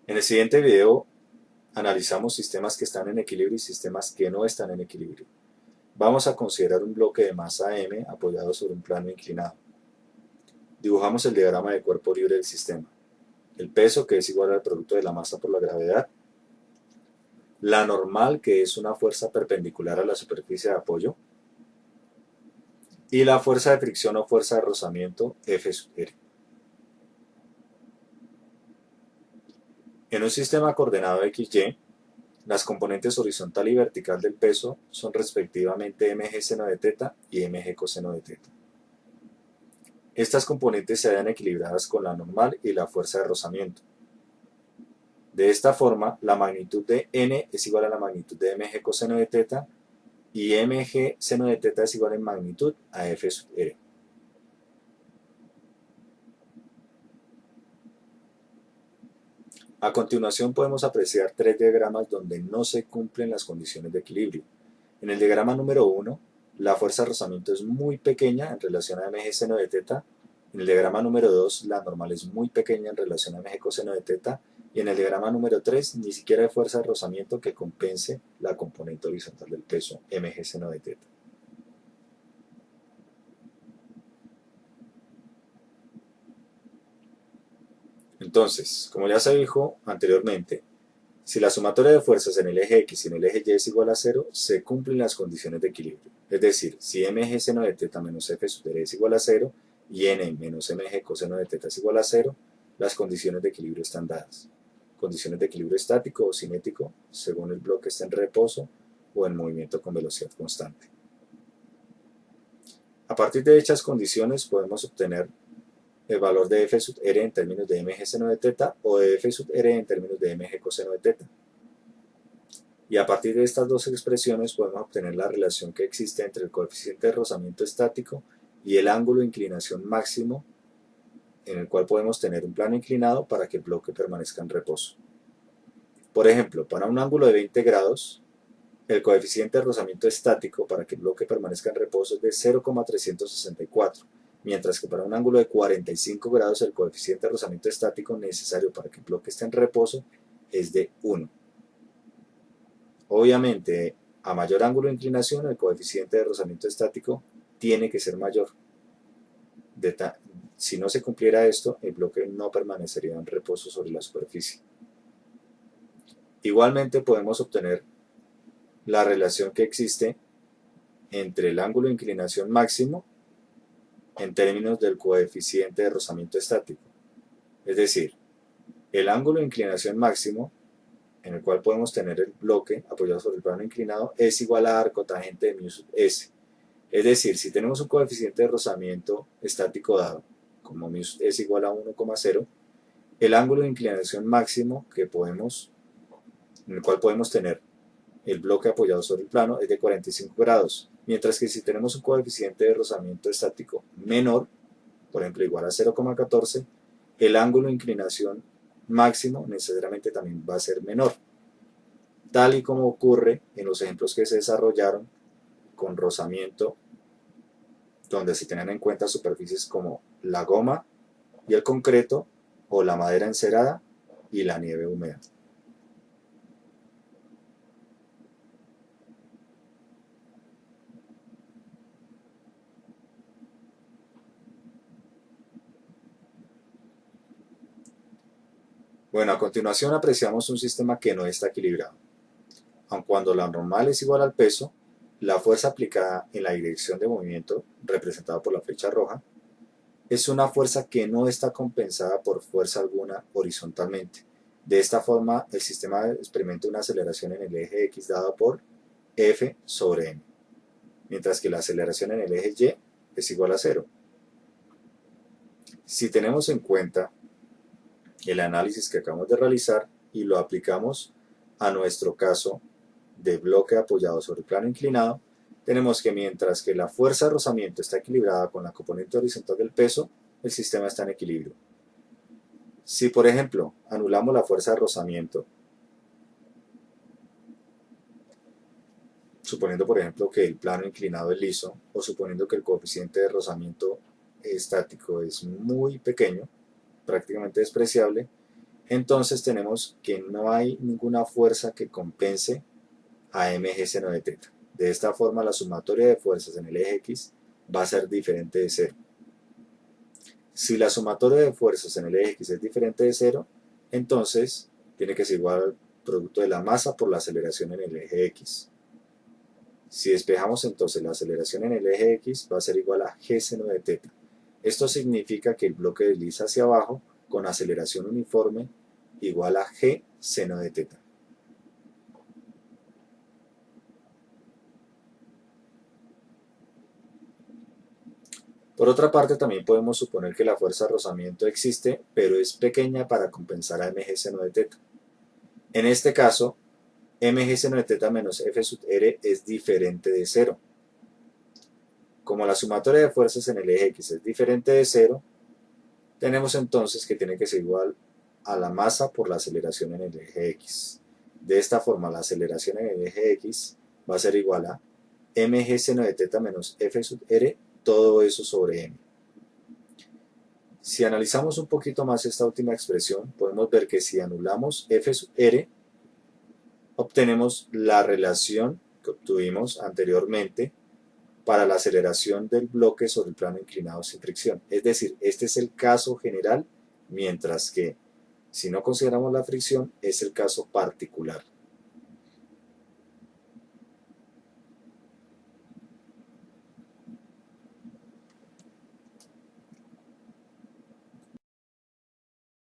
En el siguiente video analizamos sistemas que están en equilibrio y sistemas que no están en equilibrio. Vamos a considerar un bloque de masa m apoyado sobre un plano inclinado. Dibujamos el diagrama de cuerpo libre del sistema. El peso, que es igual al producto de la masa por la gravedad. La normal, que es una fuerza perpendicular a la superficie de apoyo. Y la fuerza de fricción o fuerza de rozamiento F sub R. En un sistema coordenado XY, las componentes horizontal y vertical del peso son respectivamente mg seno de teta y mg coseno de teta. Estas componentes se hallan equilibradas con la normal y la fuerza de rozamiento. De esta forma, la magnitud de n es igual a la magnitud de mg coseno de teta y mg seno de teta es igual en magnitud a F sub R. A continuación podemos apreciar tres diagramas donde no se cumplen las condiciones de equilibrio. En el diagrama número 1, la fuerza de rozamiento es muy pequeña en relación a mg seno de teta. En el diagrama número 2, la normal es muy pequeña en relación a mg coseno de teta. Y en el diagrama número 3, ni siquiera hay fuerza de rozamiento que compense la componente horizontal del peso, mg seno de teta. Entonces, como ya se dijo anteriormente, si la sumatoria de fuerzas en el eje X y en el eje Y es igual a 0, se cumplen las condiciones de equilibrio. Es decir, si mg seno de teta menos f sub r es igual a 0 y n menos mg coseno de teta es igual a 0, las condiciones de equilibrio están dadas. Condiciones de equilibrio estático o cinético, según el bloque esté en reposo o en movimiento con velocidad constante. A partir de dichas condiciones podemos obtener el valor de f sub r en términos de mg seno de teta o de f sub r en términos de mg coseno de teta. Y a partir de estas dos expresiones podemos obtener la relación que existe entre el coeficiente de rozamiento estático y el ángulo de inclinación máximo en el cual podemos tener un plano inclinado para que el bloque permanezca en reposo. Por ejemplo, para un ángulo de 20 grados, el coeficiente de rozamiento estático para que el bloque permanezca en reposo es de 0,364, mientras que para un ángulo de 45 grados el coeficiente de rozamiento estático necesario para que el bloque esté en reposo es de 1. Obviamente, a mayor ángulo de inclinación, el coeficiente de rozamiento estático tiene que ser mayor. Si no se cumpliera esto, el bloque no permanecería en reposo sobre la superficie. Igualmente podemos obtener la relación que existe entre el ángulo de inclinación máximo en términos del coeficiente de rozamiento estático. Es decir, el ángulo de inclinación máximo en el cual podemos tener el bloque apoyado sobre el plano inclinado es igual a arco tangente de mu sub s. Es decir, si tenemos un coeficiente de rozamiento estático dado, como mu sub s igual a 1,0, el ángulo de inclinación máximo en el cual podemos tener el bloque apoyado sobre el plano es de 45 grados, mientras que si tenemos un coeficiente de rozamiento estático menor, por ejemplo igual a 0,14, el ángulo de inclinación máximo necesariamente también va a ser menor, tal y como ocurre en los ejemplos que se desarrollaron con rozamiento, donde se tenían en cuenta superficies como la goma y el concreto, o la madera encerada y la nieve húmeda. Bueno, a continuación apreciamos un sistema que no está equilibrado. Aun cuando la normal es igual al peso, la fuerza aplicada en la dirección de movimiento, representada por la flecha roja, es una fuerza que no está compensada por fuerza alguna horizontalmente. De esta forma, el sistema experimenta una aceleración en el eje X dada por F sobre m, mientras que la aceleración en el eje Y es igual a 0. Si tenemos en cuenta el análisis que acabamos de realizar y lo aplicamos a nuestro caso de bloque apoyado sobre el plano inclinado, tenemos que mientras que la fuerza de rozamiento está equilibrada con la componente horizontal del peso, el sistema está en equilibrio. Si, por ejemplo, anulamos la fuerza de rozamiento, suponiendo, por ejemplo, que el plano inclinado es liso, o suponiendo que el coeficiente de rozamiento estático es muy pequeño, prácticamente despreciable, entonces tenemos que no hay ninguna fuerza que compense a mg seno de teta. De esta forma la sumatoria de fuerzas en el eje X va a ser diferente de cero. Si la sumatoria de fuerzas en el eje X es diferente de cero, entonces tiene que ser igual al producto de la masa por la aceleración en el eje X. Si despejamos entonces la aceleración en el eje X va a ser igual a g seno de teta. Esto significa que el bloque desliza hacia abajo con aceleración uniforme igual a g seno de teta. Por otra parte, también podemos suponer que la fuerza de rozamiento existe, pero es pequeña para compensar a mg seno de teta. En este caso, mg seno de teta menos f sub r es diferente de cero. Como la sumatoria de fuerzas en el eje X es diferente de cero, tenemos entonces que tiene que ser igual a la masa por la aceleración en el eje X. De esta forma, la aceleración en el eje X va a ser igual a mg seno de teta menos f sub r, todo eso sobre m. Si analizamos un poquito más esta última expresión, podemos ver que si anulamos f sub r, obtenemos la relación que obtuvimos anteriormente para la aceleración del bloque sobre el plano inclinado sin fricción. Es decir, este es el caso general, mientras que si no consideramos la fricción, es el caso particular.